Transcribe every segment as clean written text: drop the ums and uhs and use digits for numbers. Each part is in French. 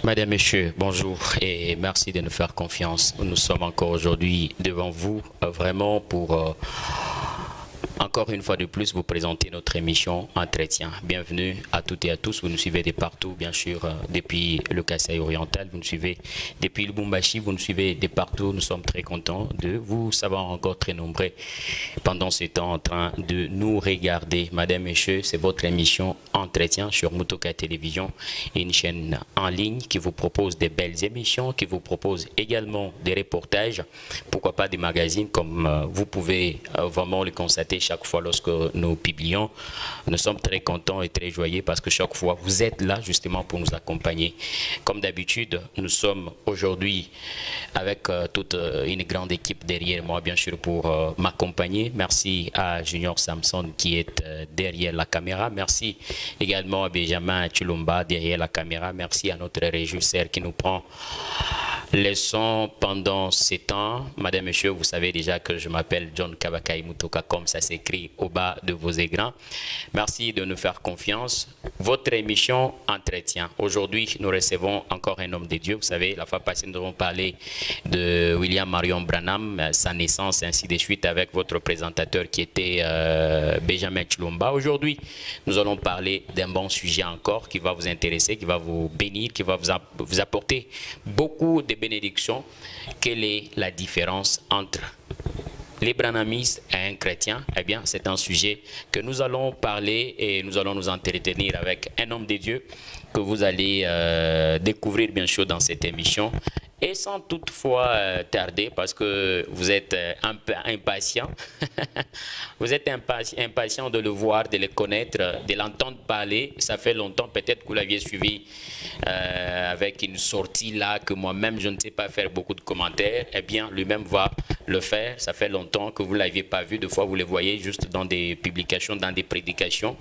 Madame, Messieurs, bonjour et merci de nous faire confiance. Nous sommes encore aujourd'hui devant vous vraiment pour encore une fois de plus vous présenter notre émission Entretien. Bienvenue à toutes et à tous. Vous nous suivez de partout, bien sûr, depuis le Kasaï oriental. Vous nous suivez depuis le Bumbashi. Vous nous suivez de partout. Nous sommes très contents de vous savoir encore très nombreux pendant ce temps en train de nous regarder. Madame, Messieurs, c'est votre émission Entretien sur Mutoka Télévision, une chaîne en ligne qui vous propose des belles émissions, qui vous propose également des reportages, pourquoi pas des magazines comme vous pouvez vraiment le constater chaque fois lorsque nous publions. Nous sommes très contents et très joyeux parce que chaque fois vous êtes là justement pour nous accompagner. Comme d'habitude, nous sommes aujourd'hui avec toute une grande équipe derrière moi, bien sûr, pour m'accompagner. Merci à Junior Samson qui est derrière la caméra. Merci également à Benjamin Chulumba derrière la caméra. Merci à notre régisseur qui nous prend les sons pendant ces temps. Madame, Monsieur, vous savez déjà que je m'appelle John Kabakai Mutoka, comme ça s'écrit au bas de vos écrans. Merci de nous faire confiance. Votre émission Entretien. Aujourd'hui, nous recevons encore un homme de Dieu. Vous savez, la fois passée, nous avons parlé de William Marion Branham, sa naissance, ainsi de suite, avec votre présentateur qui était Benjamin Chulumba. Aujourd'hui, nous allons parler d'un bon sujet encore qui va vous intéresser, qui va vous bénir, qui va vous apporter beaucoup de bénédictions. Quelle est la différence entre les branhamistes et un chrétien? Eh bien, c'est un sujet que nous allons parler et nous allons nous entretenir avec un homme de Dieu que vous allez découvrir bien sûr dans cette émission. Et sans toutefois tarder, parce que vous êtes un peu impatient, vous êtes impatient de le voir, de le connaître, de l'entendre parler. Ça fait longtemps, peut-être que vous l'aviez suivi avec une sortie là, que moi-même je ne sais pas faire beaucoup de commentaires. Eh bien, lui-même va le faire. Ça fait longtemps que vous ne l'aviez pas vu. Des fois, vous le voyez juste dans des publications, dans des prédications.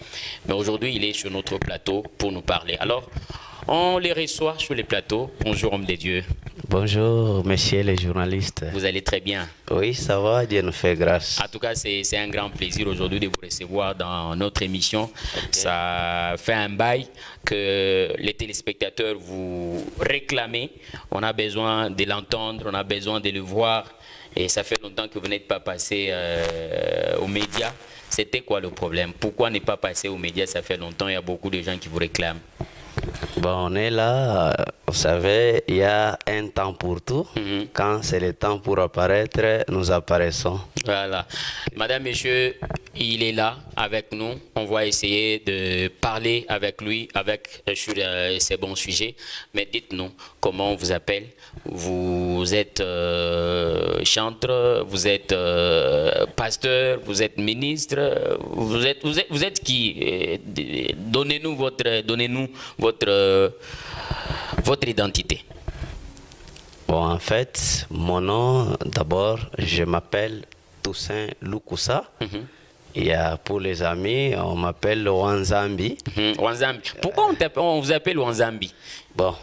Mais aujourd'hui, il est sur notre plateau pour nous parler. Alors, on les reçoit sur les plateaux. Bonjour, homme de Dieu. Bonjour, messieurs les journalistes. Vous allez très bien? Oui, ça va, Dieu nous fait grâce. En tout cas, c'est un grand plaisir aujourd'hui de vous recevoir dans notre émission. Okay. Ça fait un bail que les téléspectateurs vous réclament. On a besoin de l'entendre, on a besoin de le voir. Et ça fait longtemps que vous n'êtes pas passé aux médias. C'était quoi le problème? Pourquoi ne pas passer aux médias? Ça fait longtemps, il y a beaucoup de gens qui vous réclament. Bon, on est là, vous savez, il y a un temps pour tout. Quand c'est le temps pour apparaître, nous apparaissons. Voilà. Madame, Monsieur, il est là avec nous. On va essayer de parler avec lui sur ces bons sujets. Mais dites-nous, comment on vous appelle? Vous êtes chanteur, vous êtes pasteur, vous êtes ministre, vous êtes qui? Donnez-nous votre identité. Bon, en fait, mon nom, d'abord, je m'appelle Toussaint Lukusa. Il y a, pour les amis, on m'appelle Wanzambi. Wanzambi. Pourquoi on vous appelle Wanzambi? Bon,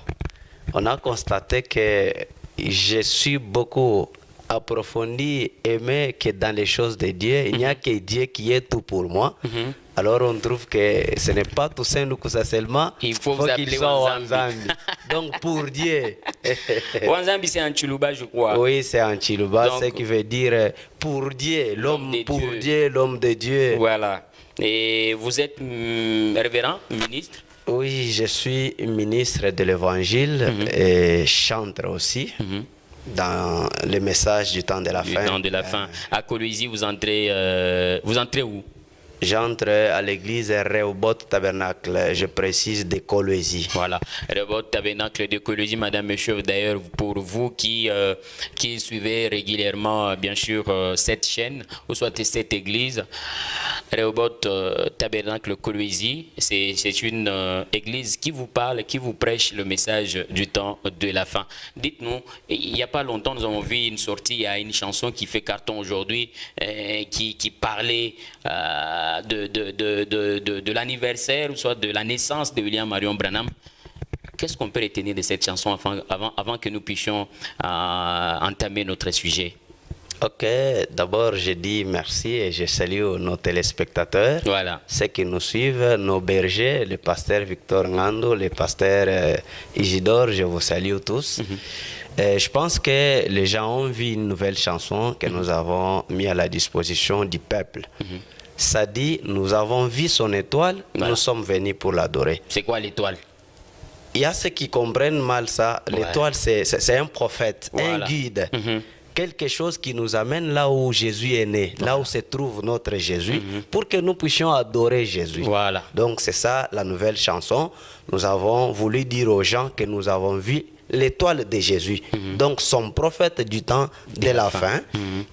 on a constaté que je suis beaucoup approfondi, aimé que dans les choses de Dieu, il n'y a que Dieu qui est tout pour moi. Alors on trouve que ce n'est pas Toussaint Lukusa seulement, il faut vous qu'il soit Wanzambi. Donc pour Dieu. Wanzambi c'est en Chiluba, je crois. Oui, c'est en Chiluba, ce qui veut dire pour Dieu, l'homme pour Dieu, l'homme de Dieu. Voilà. Et vous êtes révérend, ministre? Oui, je suis ministre de l'Évangile et chanteur aussi. Dans le message du temps de la fin. Du temps de la fin. À Kolwezi, vous entrez où? J'entre à l'église Rehoboth Tabernacle, je précise, de Kolwezi. Voilà, Rehoboth Tabernacle de Kolwezi, madame, monsieur. D'ailleurs, pour vous qui suivez régulièrement, bien sûr, cette chaîne, ou soit cette église, Rehoboth Tabernacle Kolwezi, c'est une église qui vous parle, qui vous prêche le message du temps de la fin. Dites-nous, il n'y a pas longtemps, nous avons vu une sortie, il y a une chanson qui fait carton aujourd'hui, qui parlait de l'anniversaire, ou soit de la naissance de William Marion Branham. Qu'est-ce qu'on peut retenir de cette chanson avant que nous puissions entamer notre sujet? Ok, d'abord je dis merci et je salue nos téléspectateurs, Voilà. ceux qui nous suivent, nos bergers, le pasteur Victor Ngando, le pasteur Isidore, je vous salue tous. Je pense que les gens ont vu une nouvelle chanson que nous avons mis à la disposition du peuple. Ça dit, nous avons vu son étoile, Voilà. nous sommes venus pour l'adorer. C'est quoi l'étoile? Il y a ceux qui comprennent mal ça. Ouais. L'étoile, c'est un prophète, Voilà. un guide. Quelque chose qui nous amène là où Jésus est né, là où se trouve notre Jésus, pour que nous puissions adorer Jésus. Voilà. Donc c'est ça la nouvelle chanson. Nous avons voulu dire aux gens que nous avons vu l'étoile de Jésus. Donc son prophète du temps de la fin,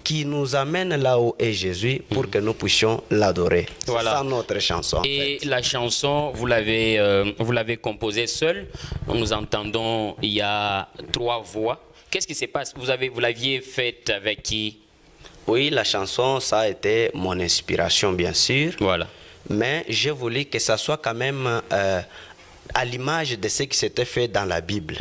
qui nous amène là où est Jésus pour que nous puissions l'adorer. Voilà. C'est ça notre chanson. Et la chanson, vous l'avez composée seule. Nous entendons, il y a 3 voix. Qu'est-ce qui se passe? Vous l'aviez faite avec qui? Oui, la chanson, ça a été mon inspiration, bien sûr. Voilà. Mais j'ai voulu que ça soit quand même à l'image de ce qui s'était fait dans la Bible.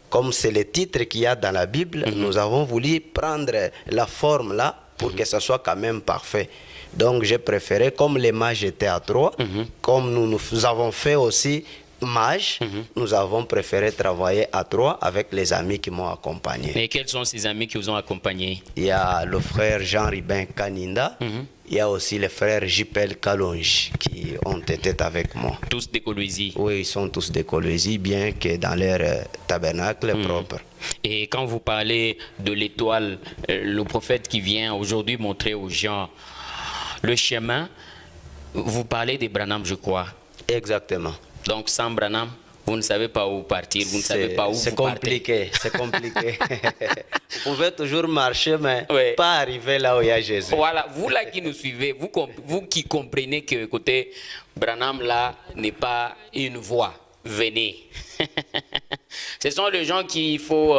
Comme c'est le titre qu'il y a dans la Bible, nous avons voulu prendre la forme là pour que ça soit quand même parfait. Donc j'ai préféré, comme les mages étaient à 3, comme nous avons fait aussi mage, nous avons préféré travailler à 3 avec les amis qui m'ont accompagné. Et quels sont ces amis qui vous ont accompagné? Il y a le frère Jean-Ribin Kaninda, il y a aussi le frère Jipel Kalonji qui ont été avec moi. Tous des Coloisie. Oui, ils sont tous des Coloisie, bien que dans leur tabernacle propre. Et quand vous parlez de l'étoile, le prophète qui vient aujourd'hui montrer aux gens le chemin, vous parlez des Branham, je crois. Exactement. Donc sans Branham, vous ne savez pas où partir, vous ne savez pas où vous compliqué, c'est compliqué. Vous pouvez toujours marcher, mais Ouais. pas arriver là où il y a Jésus. Voilà, vous là qui nous suivez, vous qui comprenez que côté Branham là n'est pas une voie, venez. Ce sont les gens qu'il faut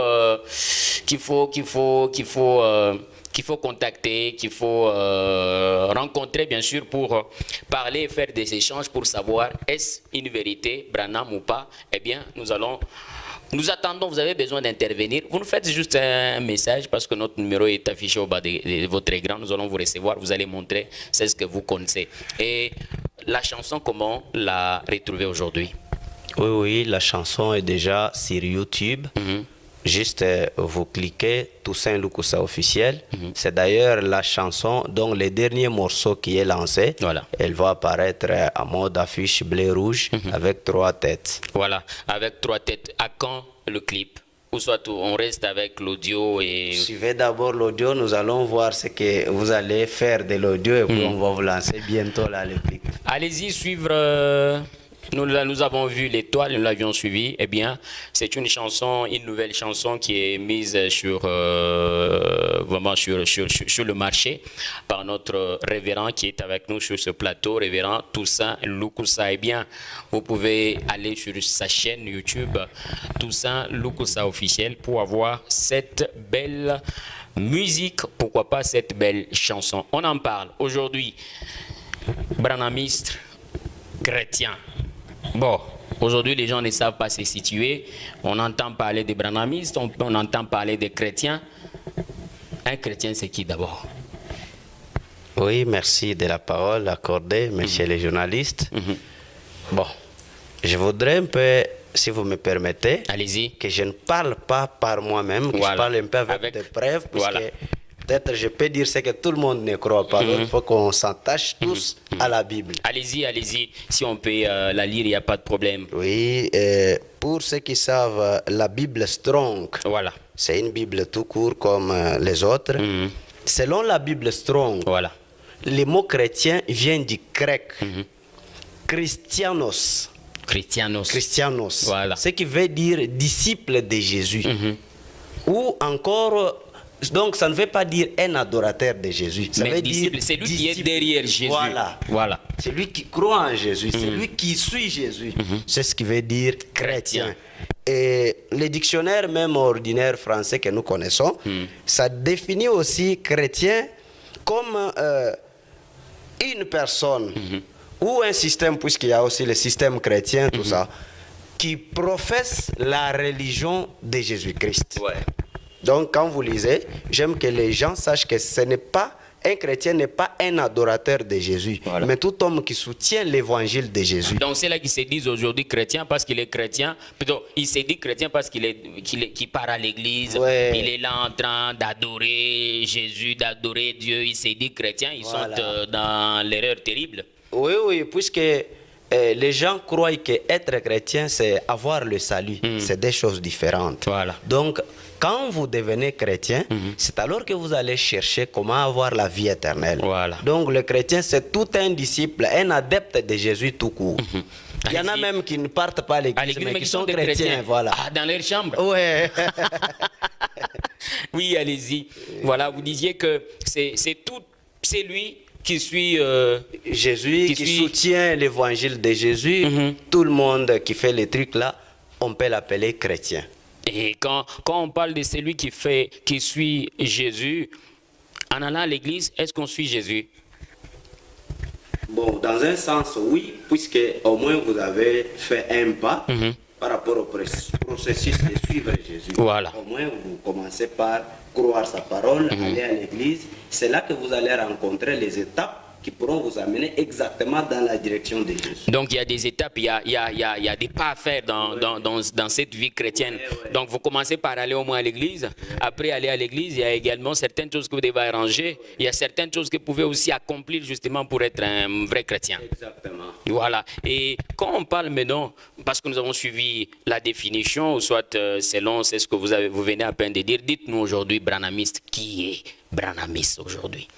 contacter, qu'il faut rencontrer bien sûr pour parler et faire des échanges pour savoir est-ce une vérité, Branham ou pas. Eh bien, nous attendons, vous avez besoin d'intervenir. Vous nous faites juste un message parce que notre numéro est affiché au bas de votre écran. Nous allons vous recevoir, vous allez montrer c'est ce que vous connaissez. Et la chanson, comment la retrouver aujourd'hui? Oui, la chanson est déjà sur YouTube. Juste vous cliquez Toussaint Lukusa officiel. C'est d'ailleurs la chanson dont le dernier morceau qui est lancé. Voilà. Elle va apparaître en mode affiche bleu-rouge avec 3 têtes. Voilà, avec 3 têtes. À quand le clip? Ou soit on reste avec l'audio et... Suivez d'abord l'audio, nous allons voir ce que vous allez faire de l'audio et puis on va vous lancer bientôt là le clip. Allez-y suivre... Nous avons vu l'étoile, nous l'avions suivi. Eh bien, c'est une chanson, une nouvelle chanson qui est mise sur vraiment sur le marché par notre révérend qui est avec nous sur ce plateau, révérend Toussaint Lukusa. Eh bien, vous pouvez aller sur sa chaîne YouTube Toussaint Lukusa officiel pour avoir cette belle musique, pourquoi pas cette belle chanson. On en parle aujourd'hui. Branhamiste chrétien. Bon, aujourd'hui, les gens ne savent pas se situer. On entend parler des branhamistes, on entend parler des chrétiens. Un chrétien, c'est qui d'abord? Oui, merci de la parole accordée, monsieur les journalistes. Bon, je voudrais un peu, si vous me permettez, allez-y, que je ne parle pas par moi-même, que je parle un peu avec des preuves, parce que peut-être je peux dire ce que tout le monde ne croit pas. Donc il faut qu'on s'attache tous à la Bible. Allez-y, allez-y. Si on peut la lire, il n'y a pas de problème. Oui, pour ceux qui savent, la Bible Strong, voilà. C'est une Bible tout court comme les autres. Selon la Bible Strong, voilà. Le mot chrétien vient du grec. Christianos. Christianos. Voilà. Ce qui veut dire disciple de Jésus. Ou encore... Donc, ça ne veut pas dire un adorateur de Jésus. Ça veut disciple, dire c'est lui qui est derrière Jésus. Voilà. C'est lui qui croit en Jésus. C'est lui qui suit Jésus. C'est ce qui veut dire chrétien. Et le dictionnaire même ordinaire français que nous connaissons, ça définit aussi chrétien comme une personne ou un système, puisqu'il y a aussi le système chrétien, tout ça, qui professe la religion de Jésus-Christ. Ouais. Donc, quand vous lisez, j'aime que les gens sachent que ce n'est pas un chrétien n'est pas un adorateur de Jésus, Voilà. mais tout homme qui soutient l'évangile de Jésus. Donc c'est là qu'ils se disent aujourd'hui chrétien parce qu'il est chrétien. Plutôt, il se dit chrétien parce qu'il part à l'église. Ouais. Il est là en train d'adorer Jésus, d'adorer Dieu. Il se dit chrétien. Ils Voilà. sont dans l'erreur terrible. Oui, oui, puisque les gens croient qu'être chrétien, c'est avoir le salut. C'est des choses différentes. Voilà. Donc, quand vous devenez chrétien, c'est alors que vous allez chercher comment avoir la vie éternelle. Voilà. Donc, le chrétien, c'est tout un disciple, un adepte de Jésus tout court. Il y en a Allez-y. même qui ne partent pas à À l'église, l'église, mais qui sont des chrétiens. Voilà. Ah, dans leur chambre. Ouais. Oui, allez-y. Voilà, vous disiez que c'est lui qui suit. Jésus Qui qui suit- soutient l'évangile de Jésus, tout le monde qui fait les trucs là, on peut l'appeler chrétien. Et quand on parle de celui qui suit Jésus, en allant à l'église, est-ce qu'on suit Jésus? Bon, dans un sens, oui, puisque au moins vous avez fait un pas par rapport au processus de suivre Jésus. Voilà. Au moins, vous commencez par croire sa parole, aller à l'église. C'est là que vous allez rencontrer les étapes qui pourront vous amener exactement dans la direction de Jésus. Donc il y a des étapes, il y a des pas à faire dans cette vie chrétienne. Ouais. Donc vous commencez par aller au moins à l'église. Après aller à l'église, il y a également certaines choses que vous devez arranger. Il y a certaines choses que vous pouvez aussi accomplir justement pour être un vrai chrétien. Exactement. Voilà. Et quand on parle maintenant, parce que nous avons suivi la définition, ou soit selon c'est ce que vous venez à peine de dire, dites-nous aujourd'hui, branhamiste, qui est branhamiste aujourd'hui?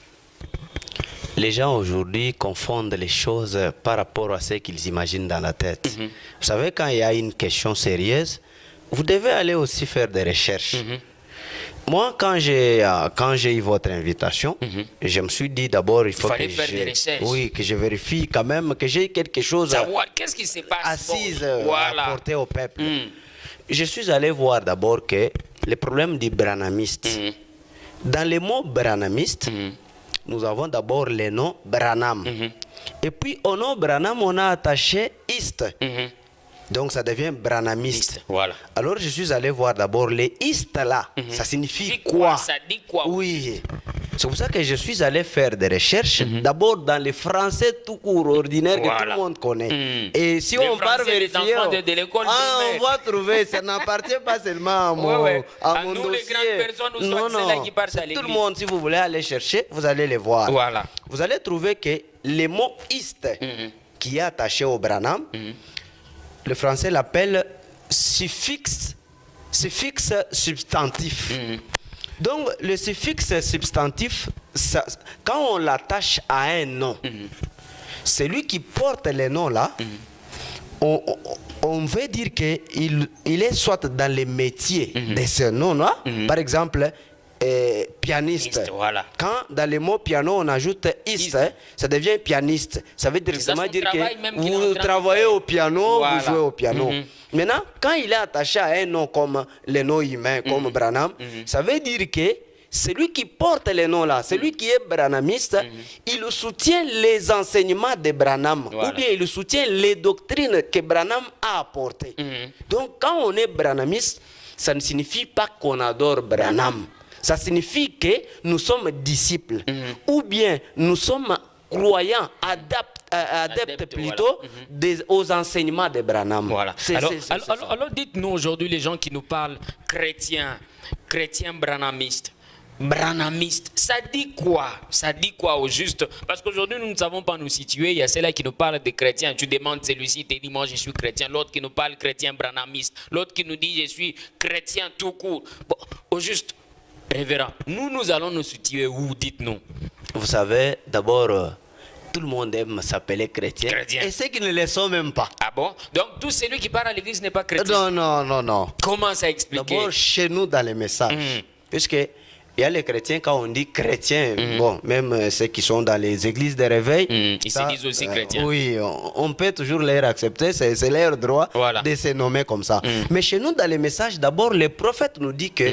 Les gens aujourd'hui confondent les choses par rapport à ce qu'ils imaginent dans la tête. Vous savez, quand il y a une question sérieuse, vous devez aller aussi faire des recherches. Moi, quand j'ai eu votre invitation, je me suis dit d'abord, il faut fallait que faire des recherches. oui, que je vérifie quand même que j'ai quelque chose Savoir qu'est-ce qui se passe. assise Bon, à voilà. apporter au peuple. Je suis allé voir d'abord que le problème du branhamiste, dans le mot branhamiste, nous avons d'abord le nom Branham. Et puis au nom Branham, on a attaché East. Donc ça devient branhamiste. Voilà. Alors je suis allé voir d'abord les East là. Ça signifie Dit quoi? Ça dit quoi? Oui. C'est pour ça que je suis allé faire des recherches, d'abord dans le français tout court, ordinaire, que tout Voilà. le monde connaît. Mhm. Et si Le on part français des vérifier, enfants de l'école on primaire. va trouver, ça n'appartient pas seulement à mon, Ouais. à À mon nous, les dossier. grandes personnes, nous Non, sommes celles-là non, qui partent à c'est tout le l'église. monde, si vous voulez aller chercher, vous allez les voir. Voilà. Vous allez trouver que le mot East, qui est attaché au Branham, le français l'appelle suffixe substantif. Donc, le suffixe substantif, quand on l'attache à un nom, celui qui porte le nom là, on veut dire qu'il est soit dans les métiers de ce nom-là, par exemple, pianiste. Pianiste, voilà. Quand dans le mot piano on ajoute ist, ça devient pianiste. Ça veut directement son dire travail que même qu'il est en vous train de travaillez faire. au piano, Voilà. vous jouez au piano. Maintenant, quand il est attaché à un nom comme le nom humain, comme Branham, ça veut dire que celui qui porte le nom là, celui qui est branhamiste, il soutient les enseignements de Branham, Voilà. ou bien il soutient les doctrines que Branham a apportées. Donc quand on est branhamiste, ça ne signifie pas qu'on adore Branham. Ça signifie que nous sommes disciples, ou bien nous sommes croyants, adeptes plutôt aux enseignements de Branham. Voilà. C'est Alors, ça. alors dites-nous aujourd'hui, les gens qui nous parlent chrétiens branhamistes. Branhamiste, ça dit quoi? Ça dit quoi au juste? Parce qu'aujourd'hui, nous ne savons pas nous situer. Il y a ceux-là qui nous parlent de chrétiens. Tu demandes celui-ci, il te dit, moi je suis chrétien. L'autre qui nous parle chrétien branhamiste. L'autre qui nous dit, je suis chrétien tout court. Bon, au juste, révérend, nous allons nous situer où? Dites-nous. Vous savez, d'abord, tout le monde aime s'appeler chrétien. Chrétien. Et ceux qui ne le sont même pas. Ah bon? Donc, tout celui qui part à l'église n'est pas chrétien. Non. Comment ça expliquer? D'abord, chez nous, dans les messages. Puisque il y a les chrétiens, quand on dit chrétien, bon, même ceux qui sont dans les églises de réveil, Ils se disent aussi chrétiens. Oui, on peut toujours les accepter, c'est leur droit de se nommer comme ça. Mais chez nous, dans les messages, d'abord, le prophète nous dit que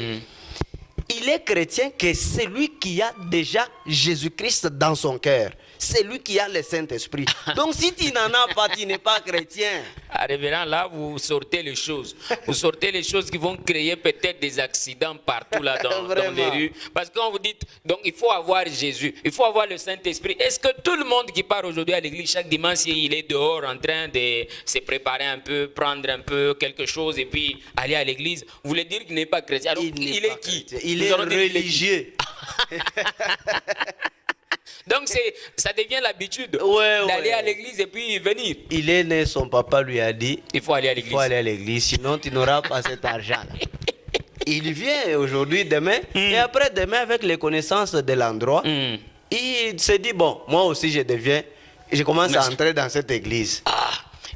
il il est chrétien que c'est lui qui a déjà Jésus-Christ dans son cœur. C'est lui qui a le Saint-Esprit. Donc si tu n'en as pas, tu n'es pas chrétien. À révérend, là, vous sortez les choses. Vous sortez les choses qui vont créer peut-être des accidents partout là dans les rues. Parce que quand vous dites, donc il faut avoir Jésus, il faut avoir le Saint-Esprit. Est-ce que tout le monde qui part aujourd'hui à l'église, chaque dimanche, il est dehors en train de se préparer un peu, prendre un peu quelque chose et puis aller à l'église, vous voulez dire qu'il n'est pas chrétien? Alors, il est qui? Il est religieux. Donc ça devient l'habitude d'aller à l'église et puis venir. Il est né, son papa lui a dit, il faut aller à l'église. Il faut aller à l'église, sinon tu n'auras pas cet argent. Il vient aujourd'hui, demain, et après demain avec les connaissances de l'endroit, il se dit, bon, moi aussi je commence à entrer dans cette église.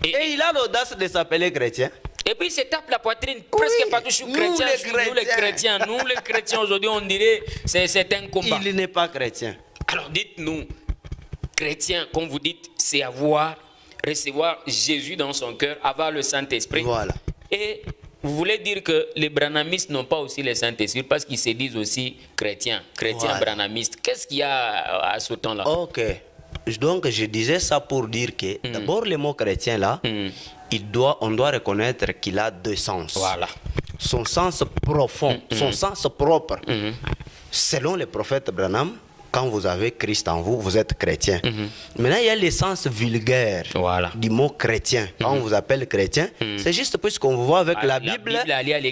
Et il a l'audace de s'appeler chrétien. Et puis il se tape la poitrine presque partout. Je suis chrétien, nous les chrétiens aujourd'hui, on dirait c'est un combat. Il n'est pas chrétien. Alors dites-nous, chrétien, comme vous dites, c'est recevoir Jésus dans son cœur, avoir le Saint-Esprit. Voilà. Et vous voulez dire que les branhamistes n'ont pas aussi le Saint-Esprit parce qu'ils se disent aussi chrétiens voilà. Branhamistes. Qu'est-ce qu'il y a à ce temps-là? Ok. Donc je disais ça pour dire que d'abord le mot chrétien là, on doit reconnaître qu'il a deux sens. Voilà. Son sens profond, son sens propre. Selon le prophète Branham, quand vous avez Christ en vous, vous êtes chrétien. Maintenant, il y a l'essence vulgaire du mot chrétien. Quand on vous appelle chrétien, c'est juste puisqu'on vous voit avec la Bible,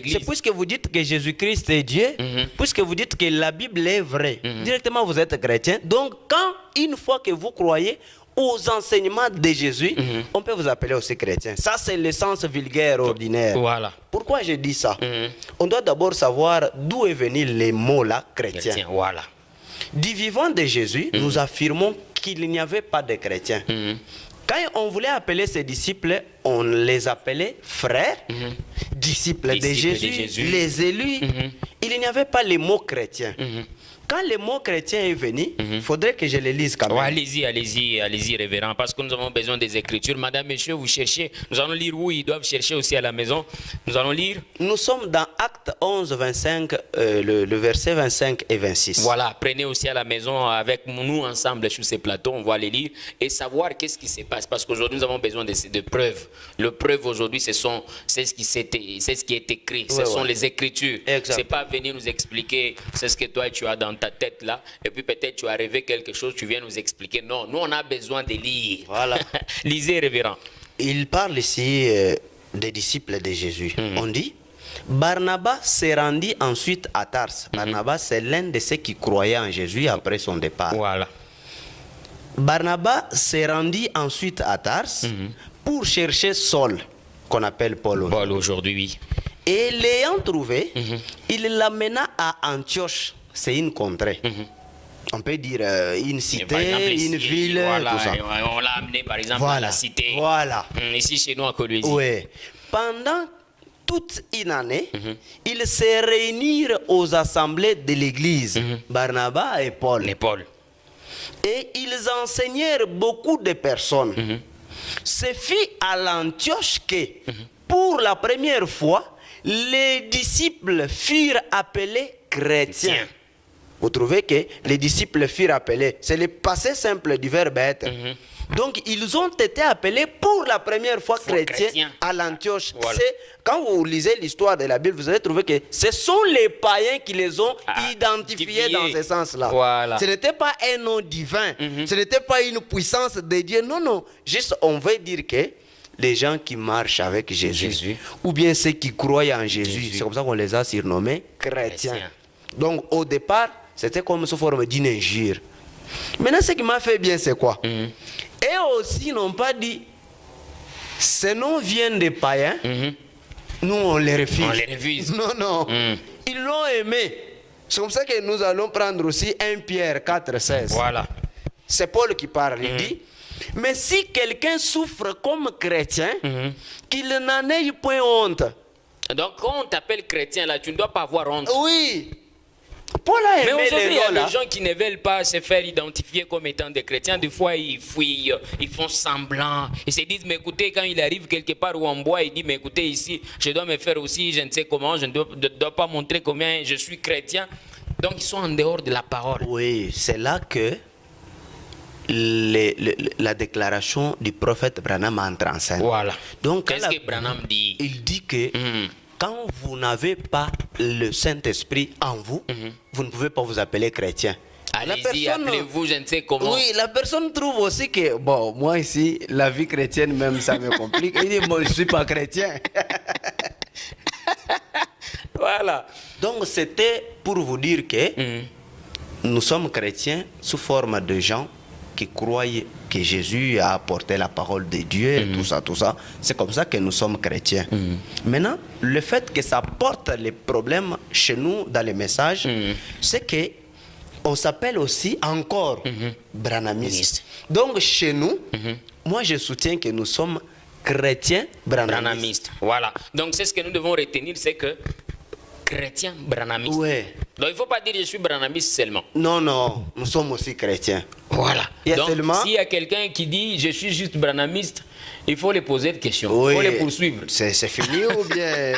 c'est puisque vous dites que Jésus-Christ est Dieu, puisque vous dites que la Bible est vraie. Directement, vous êtes chrétien. Donc, une fois que vous croyez aux enseignements de Jésus, on peut vous appeler aussi chrétien. Ça, c'est l'essence vulgaire ordinaire. Voilà. Pourquoi je dis ça? On doit d'abord savoir d'où est venu les mots-là, chrétien. Voilà. Du vivant de Jésus, nous affirmons qu'il n'y avait pas de chrétiens. Quand on voulait appeler ses disciples, on les appelait frères, disciples de Jésus, les élus. Il n'y avait pas le mot chrétien. Quand le mot chrétien est venu, il faudrait que je le lise quand même. Allez-y, révérend, parce que nous avons besoin des Écritures. Madame, Monsieur, vous cherchez. Nous allons lire où ils doivent chercher aussi à la maison. Nous allons lire. Nous sommes dans Acte 11, 25, le verset 25 et 26. Voilà, prenez aussi à la maison avec nous ensemble sur ces plateaux. On va les lire et savoir qu'est-ce qui se passe. Parce qu'aujourd'hui, nous avons besoin de preuves. Le preuve aujourd'hui, c'est ce qui est écrit. Ce sont les Écritures. Ce n'est pas venir nous expliquer c'est ce que toi tu as dans ta tête là, et puis peut-être tu as rêvé quelque chose, tu viens nous expliquer. Non, nous on a besoin de lire. Voilà. Lisez, révérend. Il parle ici des disciples de Jésus. On dit, Barnabas s'est rendu ensuite à Tarse. Barnabas, c'est l'un de ceux qui croyaient en Jésus après son départ. Voilà. Barnabas s'est rendu ensuite à Tarse pour chercher Saul, qu'on appelle Paul aujourd'hui. Oui. Et l'ayant trouvé, il l'amena à Antioche. C'est une contrée. On peut dire une cité, une ville, tout ça. On l'a amené par exemple à la cité. Voilà. Ici chez nous à Kolwezi. Oui. Pendant toute une année, ils se réunirent aux assemblées de l'église, Barnabas et Paul. Et ils enseignèrent beaucoup de personnes. Ce fut à l'Antioche que, pour la première fois, les disciples furent appelés chrétiens. Vous trouvez que les disciples furent appelés. C'est le passé simple du verbe être. Donc, ils ont été appelés pour la première fois chrétiens à l'Antioche. Voilà. Quand vous lisez l'histoire de la Bible, vous allez trouver que ce sont les païens qui les ont identifiés dans ce sens-là. Voilà. Ce n'était pas un nom divin. Ce n'était pas une puissance de Dieu. Non, non. Juste, on veut dire que les gens qui marchent avec Jésus. Ou bien ceux qui croient en Jésus. C'est comme ça qu'on les a surnommés chrétiens. Donc, au départ, c'était comme sous forme d'une injure. Maintenant, ce qui m'a fait bien, c'est quoi? Et aussi, ils n'ont pas dit, ces noms viennent des païens, nous, on les refuse. Non, non. Ils l'ont aimé. C'est comme ça que nous allons prendre aussi 1 Pierre 4, 16. Voilà. C'est Paul qui parle. Il dit, mais si quelqu'un souffre comme chrétien, qu'il n'en ait point honte. Donc, quand on t'appelle chrétien, là, tu ne dois pas avoir honte. Oui. Paul a aimé. Mais aujourd'hui, il y a des gens qui ne veulent pas se faire identifier comme étant des chrétiens. Des fois, ils fuient, ils font semblant. Ils se disent, mais écoutez, quand il arrive quelque part où on boit, il dit, mais écoutez, ici, je dois me faire aussi, je ne sais comment, je ne dois pas montrer combien je suis chrétien. Donc ils sont en dehors de la parole. Oui, c'est là que la déclaration du prophète Branham entre en scène. Voilà. Donc, qu'est-ce que Branham dit? Il dit que quand vous n'avez pas le Saint-Esprit en vous, vous ne pouvez pas vous appeler chrétien. Allez-y, appelez-vous, je ne sais comment. Oui, la personne trouve aussi que, bon, moi ici, la vie chrétienne même, ça me complique. Il dit, moi, je ne suis pas chrétien. Voilà. Donc, c'était pour vous dire que nous sommes chrétiens sous forme de gens qui croient que Jésus a apporté la parole de Dieu et tout ça, tout ça. C'est comme ça que nous sommes chrétiens. Maintenant, le fait que ça porte les problèmes chez nous dans les messages, c'est que on s'appelle aussi encore branhamistes. Donc, chez nous, moi, je soutiens que nous sommes chrétiens branhamistes. Voilà. Donc, c'est ce que nous devons retenir, c'est que chrétien branhamiste. Ouais. Donc, il ne faut pas dire je suis branhamiste seulement. Non, non, nous sommes aussi chrétiens. Voilà. Donc, seulement... s'il y a quelqu'un qui dit je suis juste branhamiste, il faut les poser des questions. Oui. Il faut les poursuivre. C'est fini ou bien...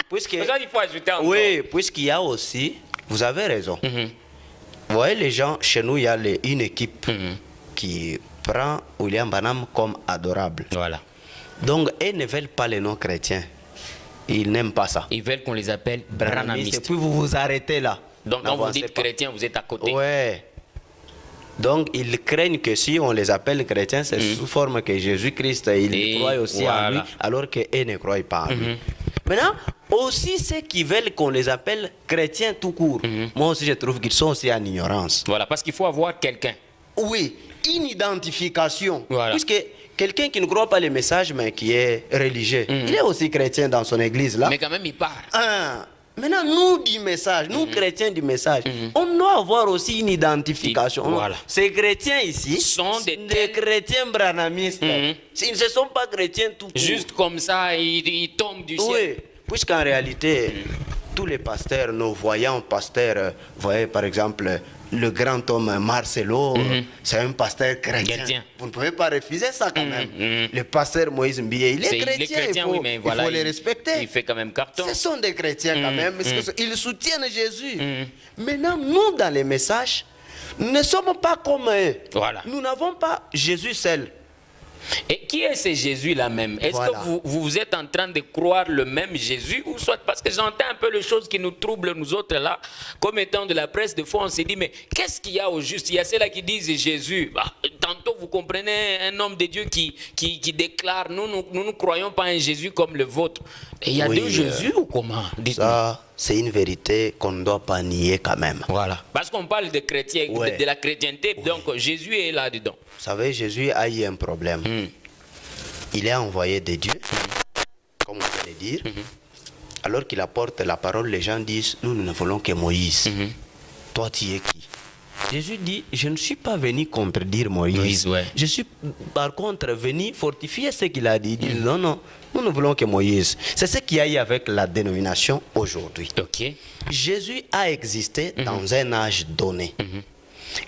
Puisque... Ça, il faut ajouter encore. Oui, puisqu'il y a aussi... Vous avez raison. Vous voyez, les gens, chez nous, il y a une équipe qui prend William Branham comme adorable. Voilà. Donc, ils ne veulent pas les non-chrétiens. Ils n'aiment pas ça. Ils veulent qu'on les appelle branhamistes. Et puis, vous vous arrêtez là. Donc, quand vous dites chrétien, vous êtes à côté. Ouais. Donc, ils craignent que si on les appelle chrétiens, c'est sous forme que Jésus-Christ, ils croient aussi en lui, alors qu'eux ne croient pas en lui. Maintenant, aussi ceux qui veulent qu'on les appelle chrétiens tout court, moi aussi je trouve qu'ils sont aussi en ignorance. Voilà, parce qu'il faut avoir quelqu'un. Oui, une identification. Voilà. Puisque quelqu'un qui ne croit pas les messages, mais qui est religieux, il est aussi chrétien dans son église là. Mais quand même, il parle. Maintenant, nous du message, nous chrétiens du message, on doit avoir aussi une identification. Voilà. Ces chrétiens ici sont des chrétiens branhamistes. Ils ne sont pas chrétiens tout court. Juste comme ça, ils tombent du ciel. Oui, puisqu'en réalité, tous les pasteurs, nos voyants pasteurs, vous voyez par exemple le grand homme Marcelo, c'est un pasteur chrétien. Vous ne pouvez pas refuser ça quand même. Le pasteur Moïse Mbiye, il est chrétien, oui, mais voilà, il faut les respecter. Il fait quand même carton. Ce sont des chrétiens quand même, parce qu'ils soutiennent Jésus. Maintenant, nous, dans les messages, nous ne sommes pas comme eux. Voilà. Nous n'avons pas Jésus seul. Et qui est ce Jésus-là même? Est-ce que vous êtes en train de croire le même Jésus ou soit parce que j'entends un peu les choses qui nous troublent nous autres là, comme étant de la presse, des fois on se dit mais qu'est-ce qu'il y a au juste? Il y a ceux-là qui disent Jésus. Tantôt vous comprenez un homme de Dieu qui déclare nous ne croyons pas en Jésus comme le vôtre. Et il y a deux Jésus ou comment? Ça, c'est une vérité qu'on ne doit pas nier quand même. Voilà. Parce qu'on parle de chrétien, de la chrétienté, donc Jésus est là-dedans. Vous savez, Jésus a eu un problème. Il est envoyé de Dieu, comme on peut le dire. Alors qu'il apporte la parole, les gens disent, nous ne voulons que Moïse. Toi, tu es qui? Jésus dit, je ne suis pas venu contredire Moïse. Je suis par contre venu fortifier ce qu'il a dit. Il dit, non, non, nous ne voulons que Moïse. C'est ce qu'il y a eu avec la dénomination aujourd'hui. Jésus a existé dans un âge donné.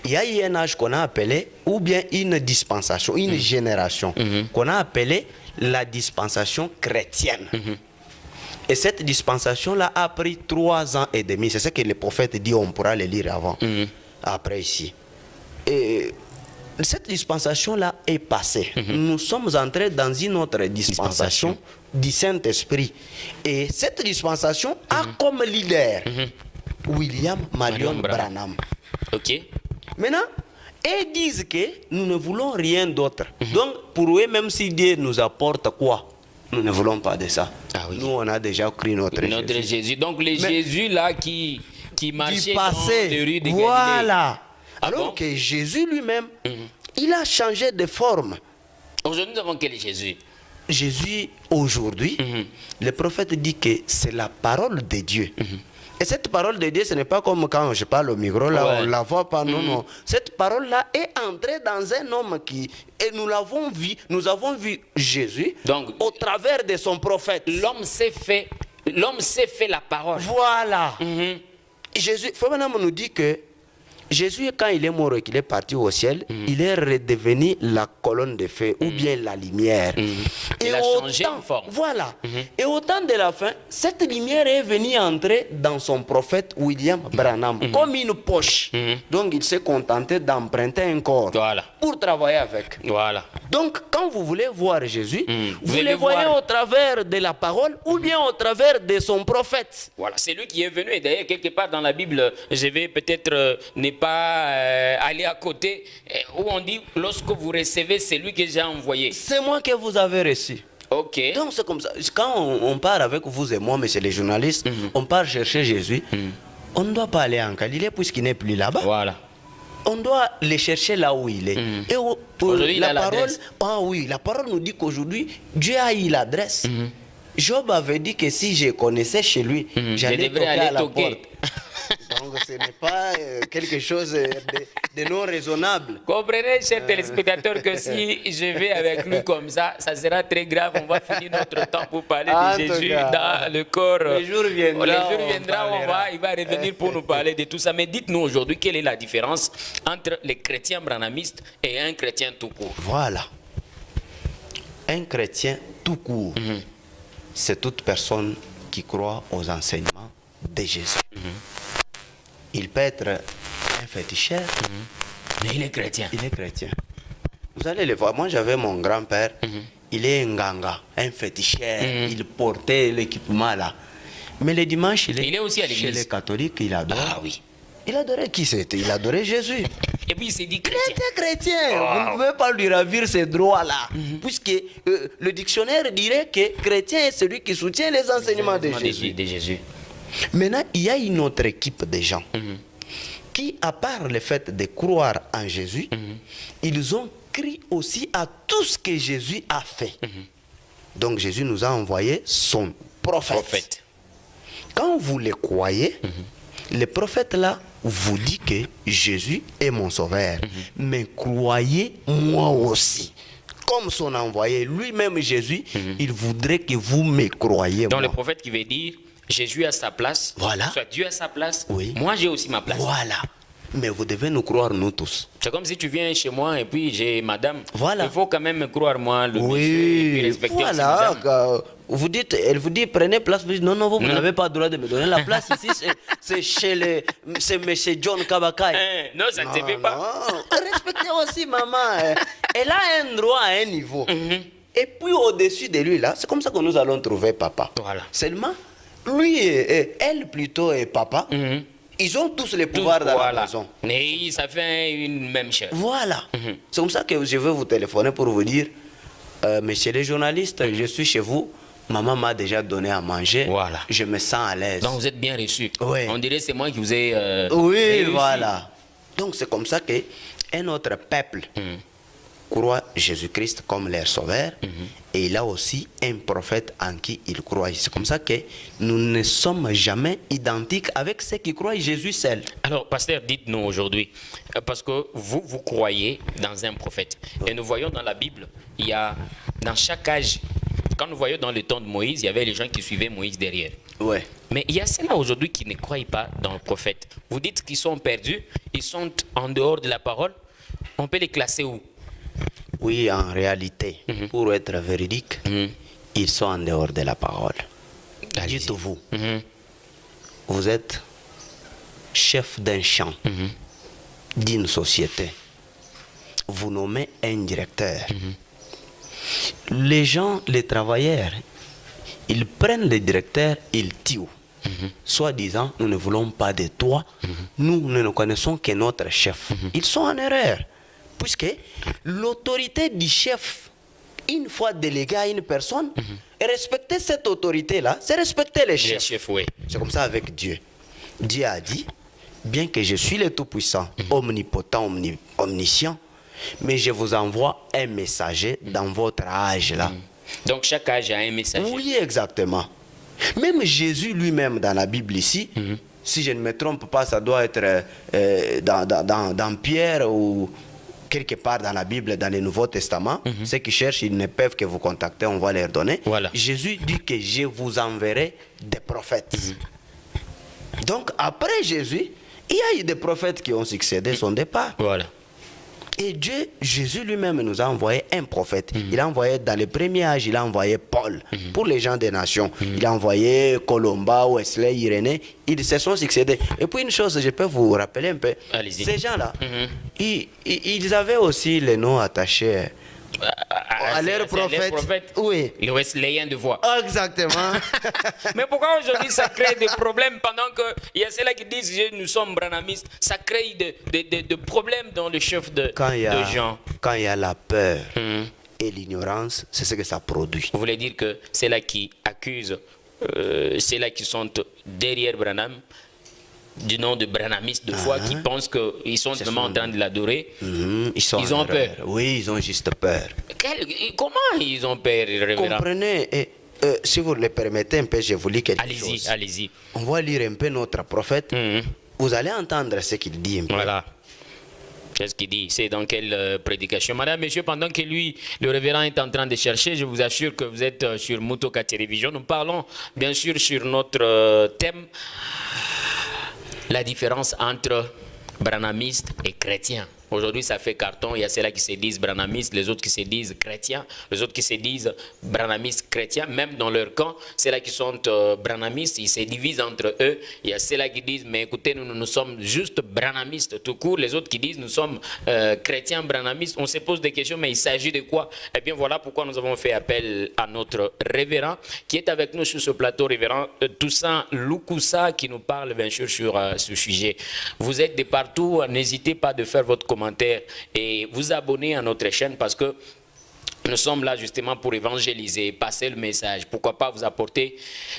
Il y a eu un âge qu'on a appelé, ou bien une dispensation, une génération, qu'on a appelé la dispensation chrétienne. Et cette dispensation-là a pris 3 ans et demi. C'est ce que le prophète dit, on pourra le lire avant. Après ici. Et cette dispensation-là est passée. Nous sommes entrés dans une autre dispensation du Saint-Esprit. Et cette dispensation a comme leader William Marion Branham. Maintenant, ils disent que nous ne voulons rien d'autre. Donc, pour eux, même si Dieu nous apporte quoi, nous ne voulons pas de ça. Nous, on a déjà cru notre Jésus. Donc, les Jésus là qui marchait dans les rues de Galilée. Voilà. Alors que Jésus lui-même, il a changé de forme. Aujourd'hui, nous avons quel Jésus? Jésus, aujourd'hui, le prophète dit que c'est la parole de Dieu. Et cette parole de Dieu, ce n'est pas comme quand je parle au micro, là, on ne la voit pas, non, non. Cette parole-là est entrée dans un homme qui... Et nous l'avons vu, nous avons vu Jésus au travers de son prophète. L'homme s'est fait la parole. Voilà. Jésus, Frère nous dit que Jésus, quand il est mort et qu'il est parti au ciel, il est redevenu la colonne de feu ou bien la lumière. Et Il a changé de forme. Voilà. Et au temps de la fin, cette lumière est venue entrer dans son prophète William Branham comme une poche. Donc il s'est contenté d'emprunter un corps pour travailler avec. Voilà. Donc quand vous voulez voir Jésus, vous allez le voyez voir. au travers de la parole ou bien au travers de son prophète. Voilà, c'est lui qui est venu. Et d'ailleurs, quelque part dans la Bible, je vais peut-être ne pas aller à côté, où on dit, lorsque vous recevez celui que j'ai envoyé. C'est moi que vous avez reçu. Ok. Donc c'est comme ça. Quand on part avec vous et moi, messieurs les journalistes, on part chercher Jésus, on ne doit pas aller en Galilée puisqu'il n'est plus là-bas. Voilà. On doit le chercher là où il est. Et Aujourd'hui, il a la parole, l'adresse. oui, la parole nous dit qu'aujourd'hui, Dieu a eu l'adresse. Job avait dit que si je connaissais chez lui, j'allais toquer à la porte. Donc ce n'est pas quelque chose de non raisonnable. Comprenez, chers téléspectateurs, que si je vais avec lui comme ça sera très grave. On va finir notre temps pour parler de Jésus dans le corps. Le jour viendra, il va revenir pour nous parler de tout ça. Mais dites-nous aujourd'hui, quelle est la différence entre les chrétiens branhamistes et un chrétien tout court? Voilà. Un chrétien tout court, c'est toute personne qui croit aux enseignements de Jésus. Il peut être un féticheur, mais il est chrétien. Il est chrétien. Vous allez le voir. Moi, j'avais mon grand-père. Il est un ganga, un féticheur. Il portait l'équipement là. Mais le dimanche, il est aussi à l'église. Chez les catholiques, il adore. Ah oui. Il adorait qui c'était? Il adorait Jésus. Et puis il s'est dit chrétien. Chrétien. Vous ne pouvez pas lui ravir ces droits-là. Puisque le dictionnaire dirait que chrétien est celui qui soutient les enseignements de Jésus. Maintenant, il y a une autre équipe de gens qui, à part le fait de croire en Jésus, ils ont cru aussi à tout ce que Jésus a fait. Donc Jésus nous a envoyé son prophète. Quand vous le croyez, le prophète là vous dit que Jésus est mon sauveur. Mais croyez moi aussi. Comme son envoyé, lui-même Jésus, il voudrait que vous me croyiez. Donc le prophète qui veut dire Jésus a sa place, voilà. Soit Dieu a sa place, oui. Moi j'ai aussi ma place. Voilà. Mais vous devez nous croire, nous tous. C'est comme si tu viens chez moi et puis j'ai madame. Voilà. Il faut quand même me croire, moi, le monsieur, et puis respecter voilà. aussi madame. Vous dites, elle vous dit, prenez place. Vous dites, non, vous n'avez pas le droit de me donner la place ici. C'est chez M. John Kabakai. Non, ça ne se fait pas. Non. Respectez aussi maman. Elle a un droit à un niveau. Et puis au-dessus de lui, là, c'est comme ça que nous allons trouver papa. Voilà. Seulement, lui et elle plutôt et papa, ils ont tous les pouvoirs dans la maison. Et ça fait une même chose. Voilà. C'est comme ça que je vais vous téléphoner pour vous dire, messieurs les journalistes, je suis chez vous. Maman m'a déjà donné à manger. Voilà. Je me sens à l'aise. Donc vous êtes bien reçu. Oui. On dirait que c'est moi qui vous ai oui, voilà. Donc c'est comme ça qu'un autre peuple croit Jésus-Christ comme leur sauveur, et il a aussi un prophète en qui il croit. C'est comme ça que nous ne sommes jamais identiques avec ceux qui croient Jésus seul. Alors, pasteur, dites-nous aujourd'hui, parce que vous croyez dans un prophète. Et nous voyons dans la Bible, il y a dans chaque âge, quand nous voyons dans le temps de Moïse, il y avait les gens qui suivaient Moïse derrière. Ouais. Mais il y a ceux-là aujourd'hui qui ne croient pas dans le prophète. Vous dites qu'ils sont perdus, ils sont en dehors de la parole. On peut les classer où? Oui, en réalité, pour être véridique, ils sont en dehors de la parole. Dites-vous, vous êtes chef d'un champ, d'une société. Vous nommez un directeur. Les gens, les travailleurs, ils prennent le directeur, ils tuent. Soit disant, nous ne voulons pas de toi, nous ne connaissons que notre chef. Ils sont en erreur. Puisque l'autorité du chef, une fois déléguée à une personne, respecter cette autorité-là, c'est respecter les chefs. Oui. C'est comme ça avec Dieu. Dieu a dit, bien que je suis le Tout-Puissant, omnipotent, omniscient, mais je vous envoie un messager dans votre âge-là. Donc chaque âge a un messager. Oui, exactement. Même Jésus lui-même dans la Bible ici, si je ne me trompe pas, ça doit être dans Pierre ou quelque part dans la Bible, dans le Nouveau Testament. Ceux qui cherchent, ils ne peuvent que vous contacter, on va leur donner. Voilà. Jésus dit que je vous enverrai des prophètes. Donc après Jésus, Il y a eu des prophètes qui ont succédé son départ. Voilà. Et Dieu, Jésus lui-même nous a envoyé un prophète. Il a envoyé dans le premier âge, il a envoyé Paul pour les gens des nations. Il a envoyé Colomba, Wesley, Irénée. Ils se sont succédés. Et puis une chose, je peux vous rappeler un peu. Allez-y. Ces gens-là, ils avaient aussi les noms attachés à leurs prophètes. Oui. Les Wesleyens de voix. Exactement. Mais pourquoi aujourd'hui ça crée des problèmes pendant qu'il y a ceux-là qui disent nous sommes branamistes, ça crée des problèmes dans le chef de gens. Quand il y a la peur et l'ignorance, c'est ce que ça produit. Vous voulez dire que c'est là qui accusent, c'est là qui sont derrière Branham, du nom de branamistes de foi, qui pensent qu'ils sont vraiment en train de l'adorer. Ils ont peur. Oui, ils ont juste peur. Comment ils ont peur, révérend? Comprenez, si vous le permettez un peu, je vous lis quelque chose. Allez-y. On va lire un peu notre prophète. Vous allez entendre ce qu'il dit un peu. Voilà. Qu'est-ce qu'il dit? C'est dans quelle prédication? Madame, monsieur, pendant que lui, le révérend, est en train de chercher, je vous assure que vous êtes sur Mutoka Télévision. Nous parlons bien sûr sur notre thème, la différence entre branamistes et chrétiens. Aujourd'hui, ça fait carton. Il y a ceux-là qui se disent branamistes, les autres qui se disent chrétiens, les autres qui se disent branamistes chrétiens. Même dans leur camp, ceux-là qui sont branamistes, ils se divisent entre eux. Il y a ceux-là qui disent, mais écoutez, nous sommes juste branamistes tout court. Les autres qui disent, nous sommes chrétiens branamistes. On se pose des questions, mais il s'agit de quoi? Eh bien, voilà pourquoi nous avons fait appel à notre révérend qui est avec nous sur ce plateau, révérend Toussaint Lukusa, qui nous parle bien sûr sur ce sujet. Vous êtes de partout, n'hésitez pas de faire votre commentaire et vous abonner à notre chaîne parce que nous sommes là justement pour évangéliser, passer le message. Pourquoi pas vous apporter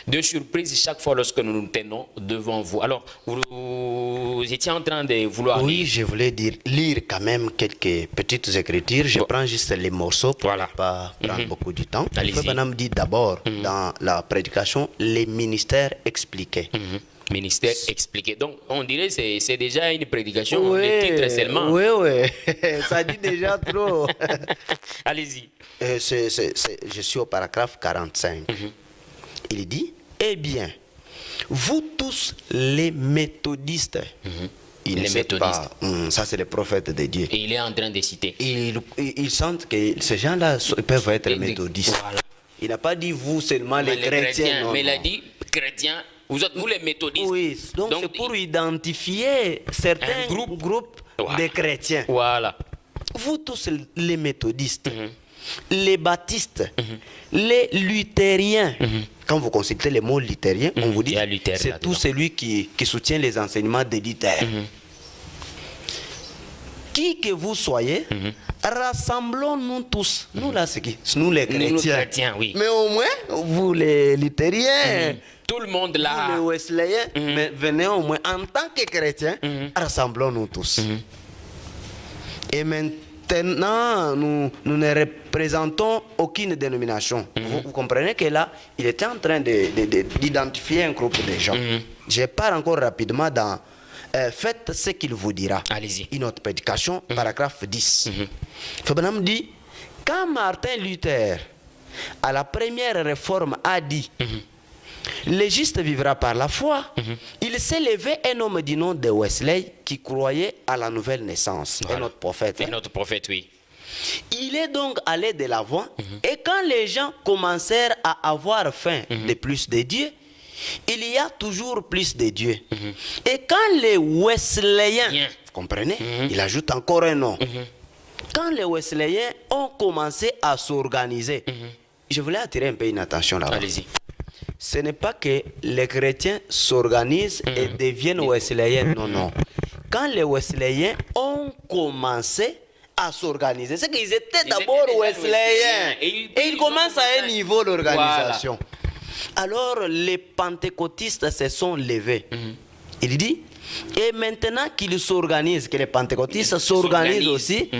de surprises chaque fois lorsque nous nous tenons devant vous. Alors, vous étiez en train de vouloir lire. Oui, je voulais lire quand même quelques petites écritures. Je prends juste les morceaux pour ne pas prendre beaucoup de temps. Le Branham dit d'abord dans la prédication les ministères expliqués. Ministère expliqué. Donc, on dirait que c'est déjà une prédication, le titre seulement. Oui, ça dit déjà trop. Allez-y. Je suis au paragraphe 45. Il dit, eh bien, vous tous les méthodistes, les méthodistes. Ça, c'est le prophète de Dieu. Et il est en train de citer. Ils sentent que ces gens-là peuvent être méthodistes. Voilà. Il n'a pas dit vous seulement les chrétiens. Mais il a dit chrétiens. Vous êtes vous les méthodistes. Oui, donc c'est pour identifier certains groupes de chrétiens. Voilà. Vous tous les méthodistes, les baptistes, les luthériens. Quand vous consultez le mot luthérien, on vous dit c'est tout celui qui soutient les enseignements de Luther. Qui que vous soyez, rassemblons-nous tous. Nous là, c'est qui? Nous les chrétiens. Oui. Mais au moins, vous les luthériens, tout le monde là, vous les wesleyens, mais venez au moins en tant que chrétiens, rassemblons-nous tous. Et maintenant, nous ne représentons aucune dénomination. Vous comprenez que là, il était en train d'identifier un groupe de gens. Je pars encore rapidement dans... faites ce qu'il vous dira. Allez-y. Une autre prédication, paragraphe 10. Branham dit, quand Martin Luther, à la première réforme, a dit, le juste vivra par la foi, il s'est levé un homme du nom de Wesley qui croyait à la nouvelle naissance. Voilà. Un autre prophète. Un autre prophète, oui. Il est donc allé de l'avant, et quand les gens commencèrent à avoir faim de plus de Dieu, il y a toujours plus de Dieu. Et quand les Wesleyens, vous comprenez, il ajoute encore un nom. Quand les Wesleyens ont commencé à s'organiser, je voulais attirer un peu une attention là-bas. Allez-y. Ce n'est pas que les chrétiens s'organisent et deviennent Wesleyens. Non, non. Quand les Wesleyens ont commencé à s'organiser, c'est qu'ils étaient d'abord Wesleyens. Et ils commencent à un niveau d'organisation. Voilà. Alors les pentecôtistes se sont levés. Il dit, et maintenant qu'ils s'organisent, que les pentecôtistes s'organisent aussi,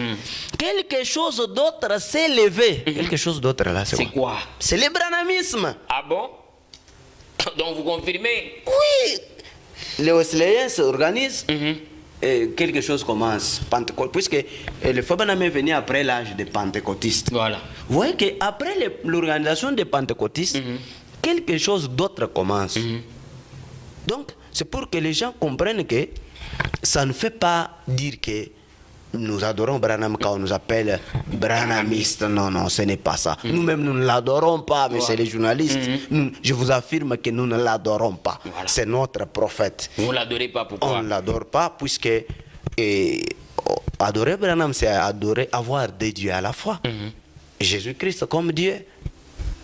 quelque chose d'autre s'est levé. Quelque chose d'autre là, c'est quoi? C'est le branhamisme. Ah bon? Donc vous confirmez? Oui. Les Wesleyens s'organisent. Et quelque chose commence. Puisque le Branham est venu après l'âge des pentecôtistes. Voilà. Vous voyez qu'après l'organisation des pentecôtistes, quelque chose d'autre commence. Donc, c'est pour que les gens comprennent que ça ne fait pas dire que nous adorons Branham quand on nous appelle Branhamiste. Non, non, ce n'est pas ça. Nous-mêmes, nous ne l'adorons pas, monsieur les journalistes. Je vous affirme que nous ne l'adorons pas. Voilà. C'est notre prophète. Vous ne l'adorez pas, pourquoi? On ne l'adore pas puisque adorer Branham, c'est adorer, avoir des dieux à la fois. Jésus-Christ comme Dieu.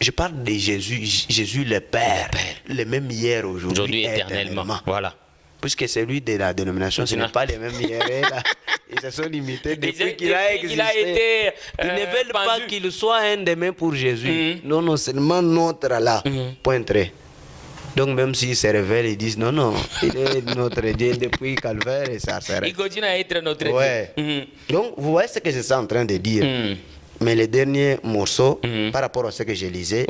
Je parle de Jésus, Jésus le Père, le même hier, aujourd'hui, éternellement. Voilà. Puisque celui de la dénomination, ce n'est pas les mêmes hier. Ils se sont limités depuis qu'il a existé. Ils ne veulent pas qu'il soit un demain pour Jésus. Non, non, seulement notre là. Point très. Donc même s'ils se révèlent, ils disent non, non, il est notre Dieu depuis Calvaire et ça s'arrête. Il continue à être notre Dieu. Donc vous voyez ce que je suis en train de dire. Mais le dernier morceau, par rapport à ce que je lisais,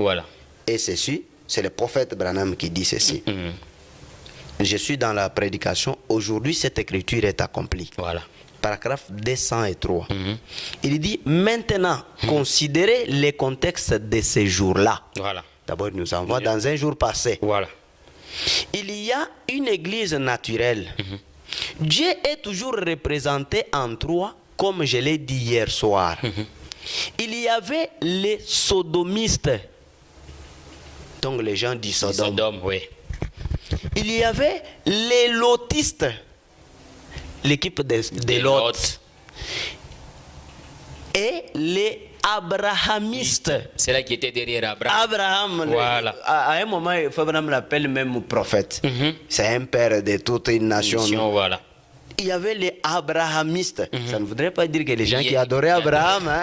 et ceci, c'est le prophète Branham qui dit ceci. Je suis dans la prédication. Aujourd'hui, cette écriture est accomplie. Voilà. Paragraphe 203. Il dit maintenant, considérez les contextes de ces jours-là. Voilà. D'abord, il nous envoie dans un jour passé. Voilà. Il y a une église naturelle. Dieu est toujours représenté en trois, comme je l'ai dit hier soir. Il y avait les sodomistes. Donc les gens disent Sodome. Sodome, oui. Il y avait les lotistes, l'équipe de Lot, et les abrahamistes. C'est là qui était derrière Abraham. Abraham, voilà. À un moment, Abraham l'appelle même prophète. C'est un père de toute une nation. Voilà. Il y avait les abrahamistes. Ça ne voudrait pas dire que les gens qui adoraient Abraham.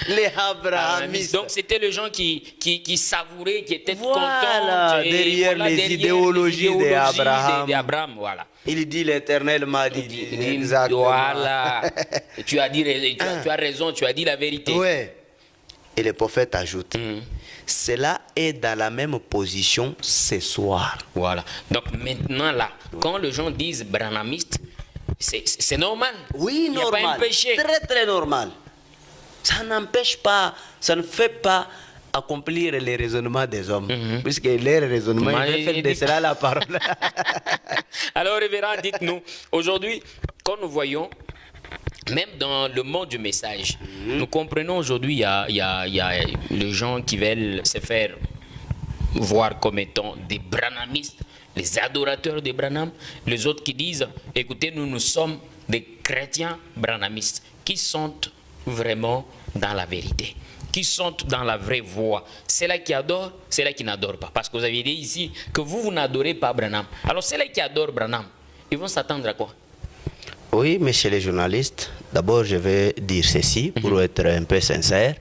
Les abrahamistes. Donc c'était les gens qui savouraient, qui étaient contents derrière les idéologies d'Abraham. Voilà. Il dit l'Éternel m'a dit exactement. Voilà. Tu as dit, tu as raison, tu as dit la vérité. Ouais. Et le prophète ajoute, cela est dans la même position ce soir. Voilà. Donc maintenant là, quand les gens disent branhamiste, c'est normal. Oui, normal. Il n'y a pas un péché. Très très normal. Ça n'empêche pas, ça ne fait pas accomplir les raisonnements des hommes. Puisque les raisonnements, ils fait de cela la parole. Alors, révérend, dites-nous, aujourd'hui, quand nous voyons, même dans le monde du message, nous comprenons aujourd'hui, il y a les gens qui veulent se faire voir comme étant des branhamistes, les adorateurs de Branham, les autres qui disent, écoutez, nous sommes des chrétiens branhamistes, qui sont vraiment dans la vérité, qui sont dans la vraie voie. C'est là qui adore, c'est là qui n'adore pas. Parce que vous avez dit ici que vous n'adorez pas Branham. Alors c'est là qui adore Branham. Ils vont s'attendre à quoi? Oui, messieurs les journalistes, d'abord je vais dire ceci pour être un peu sincère.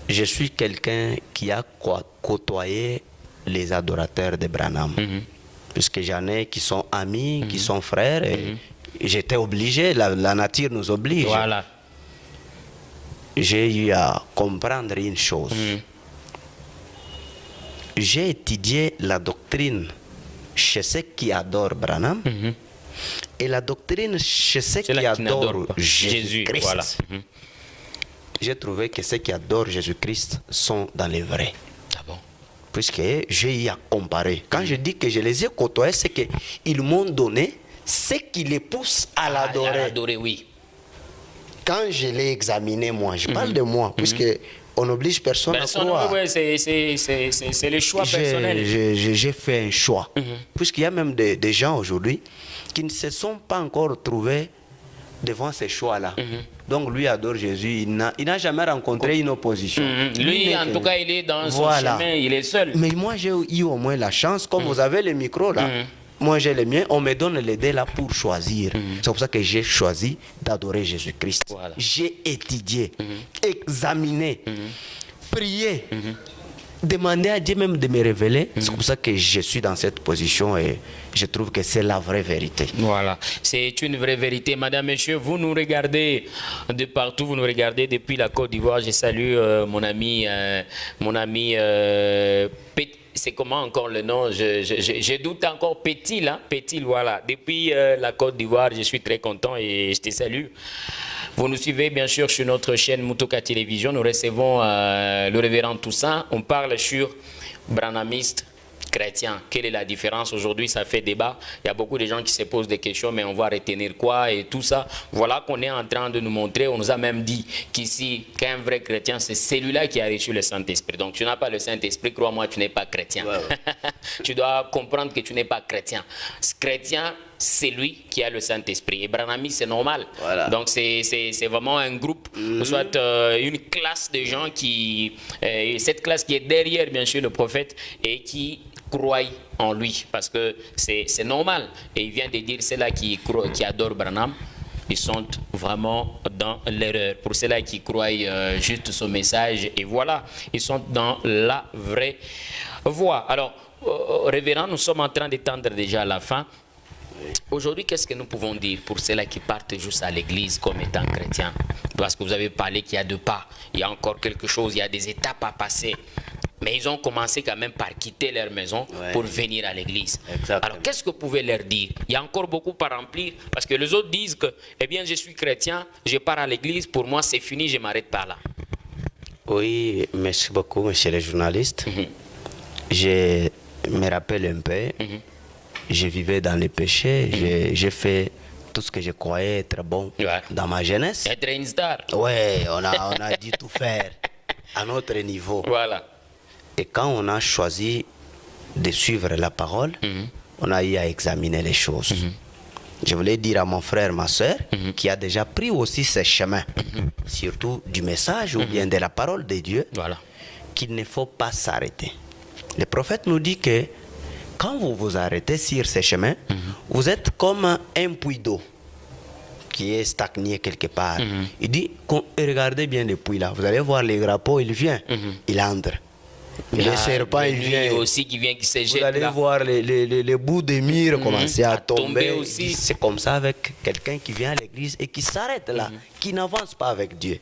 Je suis quelqu'un qui a côtoyé les adorateurs de Branham. Puisque j'en ai qui sont amis, qui sont frères. Et j'étais obligé, la nature nous oblige. Voilà. J'ai eu à comprendre une chose. J'ai étudié la doctrine chez ceux qui adorent Branham et la doctrine chez ceux qui adorent Jésus-Christ. Voilà. J'ai trouvé que ceux qui adorent Jésus-Christ sont dans les vrais. Ah bon? Puisque j'ai eu à comparer. Quand je dis que je les ai côtoyés, c'est qu'ils m'ont donné ce qui les pousse à l'adorer. Oui. Quand je l'ai examiné, moi, je parle de moi, puisque on n'oblige personne à croire. Oui, c'est le choix personnel. J'ai fait un choix. Puisqu'il y a même des gens aujourd'hui qui ne se sont pas encore trouvés devant ces choix-là. Donc lui adore Jésus, il n'a jamais rencontré une opposition. Lui, en tout cas, il est dans son chemin, il est seul. Mais moi, j'ai eu au moins la chance, comme vous avez le micro là. Moi, j'ai les miens, on me donne les dés là pour choisir. C'est pour ça que j'ai choisi d'adorer Jésus-Christ. Voilà. J'ai étudié, examiné, prié, demandé à Dieu même de me révéler. C'est pour ça que je suis dans cette position et je trouve que c'est la vraie vérité. Voilà, c'est une vraie vérité. Madame, Monsieur, vous nous regardez de partout, vous nous regardez depuis la Côte d'Ivoire. Je salue mon ami c'est comment encore le nom? Je doute encore. Pétil, hein? Pétil, voilà. Depuis la Côte d'Ivoire, je suis très content et je te salue. Vous nous suivez bien sûr sur notre chaîne Mutuka Télévision. Nous recevons le révérend Toussaint. On parle sur branhamiste chrétien. Quelle est la différence? Aujourd'hui, ça fait débat. Il y a beaucoup de gens qui se posent des questions, mais on va retenir quoi et tout ça. Voilà qu'on est en train de nous montrer. On nous a même dit qu'ici, qu'un vrai chrétien, c'est celui-là qui a reçu le Saint-Esprit. Donc, tu n'as pas le Saint-Esprit, crois-moi, tu n'es pas chrétien. Ouais. Tu dois comprendre que tu n'es pas chrétien. Chrétien, c'est lui qui a le Saint-Esprit. Et Branhami, c'est normal. Voilà. Donc, c'est vraiment un groupe, soit une classe de gens qui... cette classe qui est derrière, bien sûr, le prophète et qui croient en lui. Parce que c'est normal. Et il vient de dire, c'est là qui adorent Branham. Ils sont vraiment dans l'erreur. Pour ceux-là qui croient juste son message, et voilà, ils sont dans la vraie voie. Alors, révérend, nous sommes en train d'étendre déjà à la fin. Aujourd'hui, qu'est-ce que nous pouvons dire pour ceux-là qui partent juste à l'église comme étant chrétiens? Parce que vous avez parlé qu'il y a deux pas, il y a encore quelque chose, il y a des étapes à passer. Mais ils ont commencé quand même par quitter leur maison pour venir à l'église. Alors, qu'est-ce que vous pouvez leur dire? Il y a encore beaucoup à remplir parce que les autres disent que, eh bien, je suis chrétien, je pars à l'église, pour moi, c'est fini, je m'arrête par là. Oui, merci beaucoup, monsieur le journaliste. Je me rappelle un peu, je vivais dans les péchés, j'ai fait tout ce que je croyais être bon dans ma jeunesse. Être une star. Oui, on a dû tout faire à notre niveau. Voilà. Et quand on a choisi de suivre la parole, on a eu à examiner les choses. Je voulais dire à mon frère, ma soeur, qui a déjà pris aussi ce chemin, surtout du message ou bien de la parole de Dieu, qu'il ne faut pas s'arrêter. Le prophète nous dit que quand vous vous arrêtez sur ce chemin, vous êtes comme un puits d'eau qui est stagné quelque part. Il dit, regardez bien le puits là, vous allez voir les crapauds, il vient, il entre. Les serpents, il vient aussi qui vient, qui se jette. Vous allez voir les bouts de murs commencer à tomber aussi. C'est comme ça avec quelqu'un qui vient à l'église et qui s'arrête là, qui n'avance pas avec Dieu.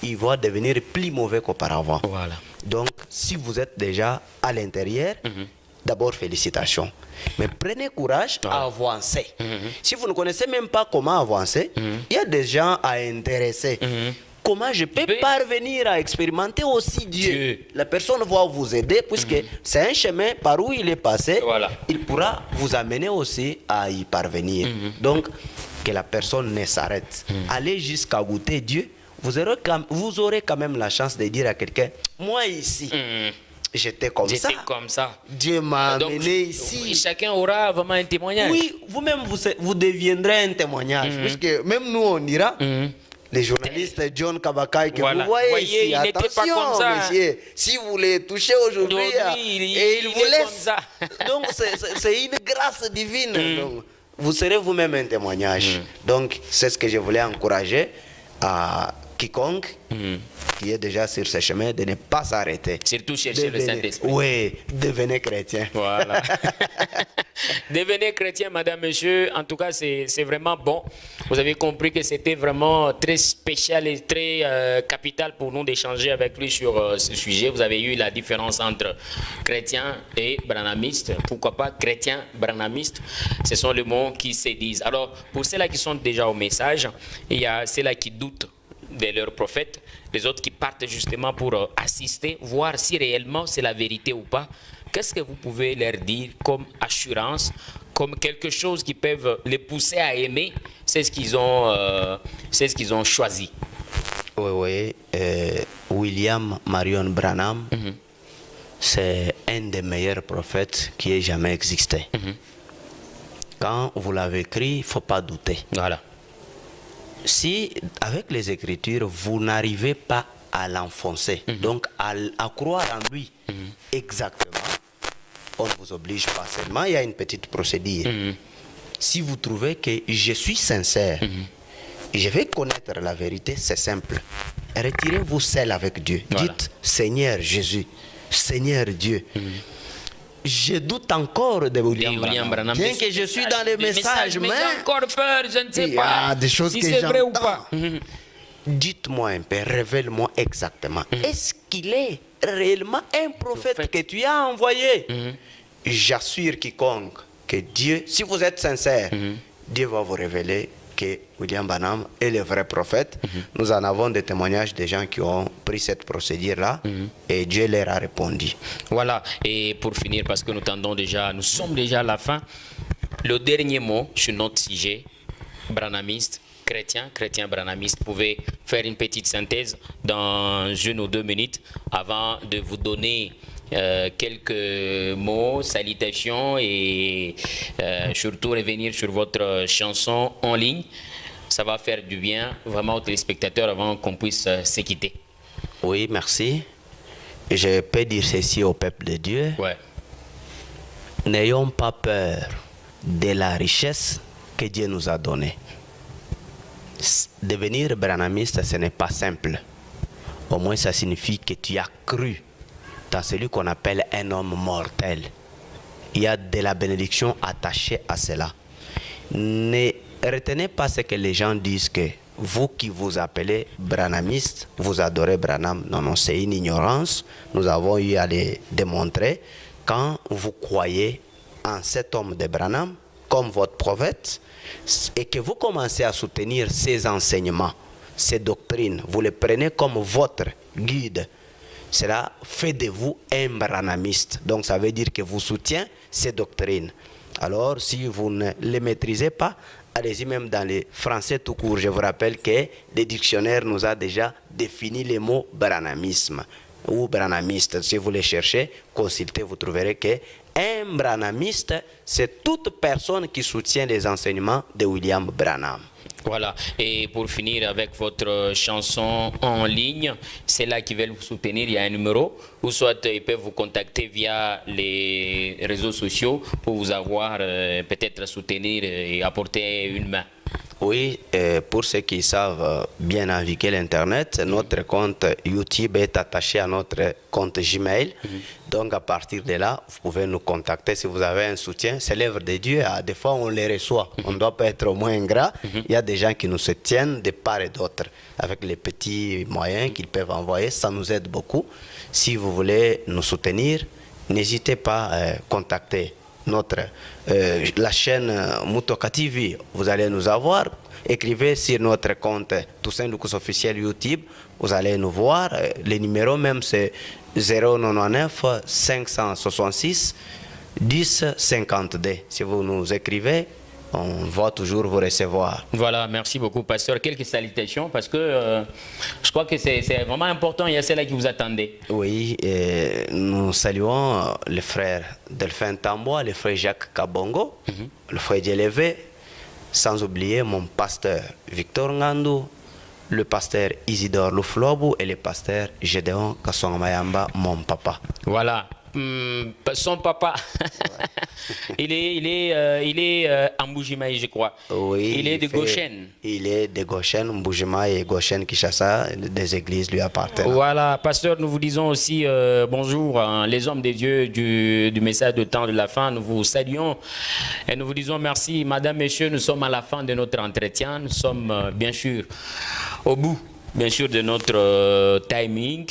Il va devenir plus mauvais qu'auparavant. Voilà. Donc, si vous êtes déjà à l'intérieur, d'abord félicitations. Mais prenez courage à avancer. Si vous ne connaissez même pas comment avancer, il y a des gens à intéresser. Comment je peux parvenir à expérimenter aussi Dieu? La personne va vous aider puisque c'est un chemin par où il est passé. Il pourra vous amener aussi à y parvenir. Donc, que la personne ne s'arrête. Allez jusqu'à goûter Dieu. Vous aurez quand même la chance de dire à quelqu'un, moi ici, j'étais comme ça. Dieu m'a amené ici. Chacun aura vraiment un témoignage. Oui, vous-même, vous deviendrez un témoignage. Puisque même nous, on ira. Les journalistes John Kabakai que vous voyez ici, attention monsieur, si vous les touchez aujourd'hui, et il vous laisse. Donc c'est une grâce divine. Donc, vous serez vous-même un témoignage. Donc c'est ce que je voulais encourager à quiconque qui est déjà sur ce chemin de ne pas s'arrêter. Surtout chercher le Saint-Esprit. Oui, devenez chrétien. Voilà. Devenez chrétien, madame, monsieur. En tout cas, c'est vraiment bon. Vous avez compris que c'était vraiment très spécial et très capital pour nous d'échanger avec lui sur ce sujet. Vous avez eu la différence entre chrétien et branhamiste. Pourquoi pas chrétien, branhamiste? Ce sont les mots qui se disent. Alors, pour ceux-là qui sont déjà au message, il y a ceux-là qui doutent de leur prophète, les autres qui partent justement pour assister, voir si réellement c'est la vérité ou pas. Qu'est-ce que vous pouvez leur dire comme assurance, comme quelque chose qui peut les pousser à aimer? C'est ce qu'ils ont choisi. Oui. William Marion Branham, c'est un des meilleurs prophètes qui ait jamais existé. Quand vous l'avez écrit, il ne faut pas douter. Voilà. Si, avec les Écritures, vous n'arrivez pas à l'enfoncer, donc à croire en lui exactement, on ne vous oblige pas seulement, il y a une petite procédure. Si vous trouvez que je suis sincère, je vais connaître la vérité, c'est simple. Retirez-vous seul avec Dieu. Dites, Seigneur Jésus, Seigneur Dieu, je doute encore de William Branham. Bien que je suis dans les messages, mais j'ai encore peur, je ne sais pas. Il y a des choses si que c'est vrai ou j'entends. pas. Dites-moi un peu, révèle-moi exactement. Est-ce qu'il est réellement un prophète que tu as envoyé? J'assure quiconque que Dieu, si vous êtes sincère, Dieu va vous révéler que William Branham est le vrai prophète. Nous en avons des témoignages de gens qui ont pris cette procédure-là et Dieu leur a répondu. Voilà, et pour finir, parce que nous sommes déjà à la fin, le dernier mot sur notre sujet, branhamiste, chrétien branhamiste, pouvez faire une petite synthèse dans 1 ou 2 minutes avant de vous donner quelques mots, salutations et surtout revenir sur votre chanson en ligne. Ça va faire du bien vraiment aux téléspectateurs avant qu'on puisse se quitter. Oui, merci. Je peux dire ceci au peuple de Dieu. Ouais. N'ayons pas peur de la richesse que Dieu nous a donnée. Devenir branhamiste, ce n'est pas simple. Au moins, ça signifie que tu as cru dans celui qu'on appelle un homme mortel. Il y a de la bénédiction attachée à cela. Ne retenez pas ce que les gens disent, que vous qui vous appelez branhamiste, vous adorez Branham. Non, non, c'est une ignorance. Nous avons eu à les démontrer. Quand vous croyez en cet homme de Branham comme votre prophète et que vous commencez à soutenir ses enseignements, ses doctrines, vous les prenez comme votre guide, cela fait de vous un branhamiste. Donc ça veut dire que vous soutenez ces doctrines. Alors si vous ne les maîtrisez pas, allez-y même dans les français tout court. Je vous rappelle que le dictionnaire nous a déjà défini les mots branhamisme ou branhamiste. Si vous les cherchez, consultez, vous trouverez que un branhamiste, c'est toute personne qui soutient les enseignements de William Branham. Voilà, et pour finir avec votre chanson en ligne, c'est là qui veulent vous soutenir, il y a un numéro, ou soit ils peuvent vous contacter via les réseaux sociaux pour vous avoir peut-être soutenir et apporter une main. Oui, pour ceux qui savent bien naviguer l'Internet, notre compte YouTube est attaché à notre compte Gmail. Donc à partir de là, vous pouvez nous contacter si vous avez un soutien. C'est l'œuvre de Dieu. Des fois, on les reçoit. On ne doit pas être au moins ingrat. Il y a des gens qui nous soutiennent de part et d'autre avec les petits moyens qu'ils peuvent envoyer. Ça nous aide beaucoup. Si vous voulez nous soutenir, n'hésitez pas à contacter la chaîne Mutoka TV. Vous allez nous avoir. Écrivez sur notre compte Toussaint Loukus officiel YouTube. Vous allez nous voir. Le numéro même c'est 099 566 10 52. Si vous nous écrivez, on va toujours vous recevoir. Voilà, merci beaucoup, pasteur. Quelques salutations, parce que je crois que c'est vraiment important. Il y a celle-là qui vous attendait. Oui, nous saluons le frère Delphin Tamboa, le frère Jacques Kabongo, le frère Djelévé, sans oublier mon pasteur Victor Ngandou, le pasteur Isidore Louflobou et le pasteur Gédéon Kassongamayamba, mon papa. Voilà. Son papa, il est en Mbujimaï, je crois. Oui, il est de Goshen. Il est de Goshen, Mbujimaï et Goshen, Kinshasa, des églises lui appartiennent. Voilà, pasteur, nous vous disons aussi bonjour, les hommes de Dieu du message de temps de la fin. Nous vous saluons et nous vous disons merci. Madame, messieurs, nous sommes à la fin de notre entretien. Nous sommes bien sûr au bout, bien sûr, de notre timing.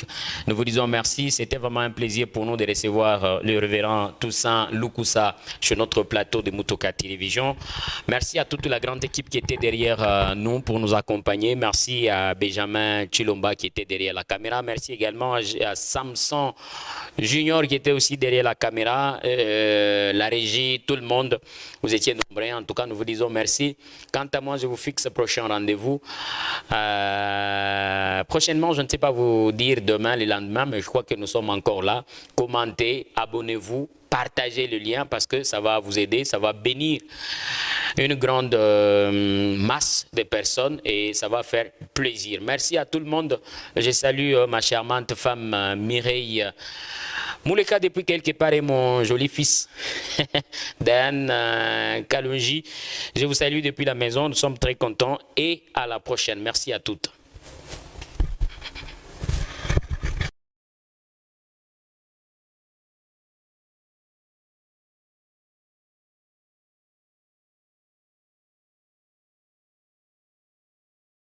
Nous vous disons merci. C'était vraiment un plaisir pour nous de recevoir le révérend Toussaint Lukusa sur notre plateau de Mutoka Télévision. Merci à toute la grande équipe qui était derrière nous pour nous accompagner. Merci à Benjamin Chilomba qui était derrière la caméra. Merci également à Samson Junior qui était aussi derrière la caméra, la régie, tout le monde. Vous étiez nombreux. En tout cas, nous vous disons merci. Quant à moi, je vous fixe le prochain rendez-vous. Prochainement, je ne sais pas vous dire demain, le lendemain, mais je crois que nous sommes encore là. Commentez, abonnez-vous, partagez le lien parce que ça va vous aider, ça va bénir une grande masse de personnes et ça va faire plaisir. Merci à tout le monde. Je salue ma charmante femme Mireille Mouleka depuis quelque part et mon joli fils Dan Kalonji. Je vous salue depuis la maison. Nous sommes très contents et à la prochaine. Merci à toutes.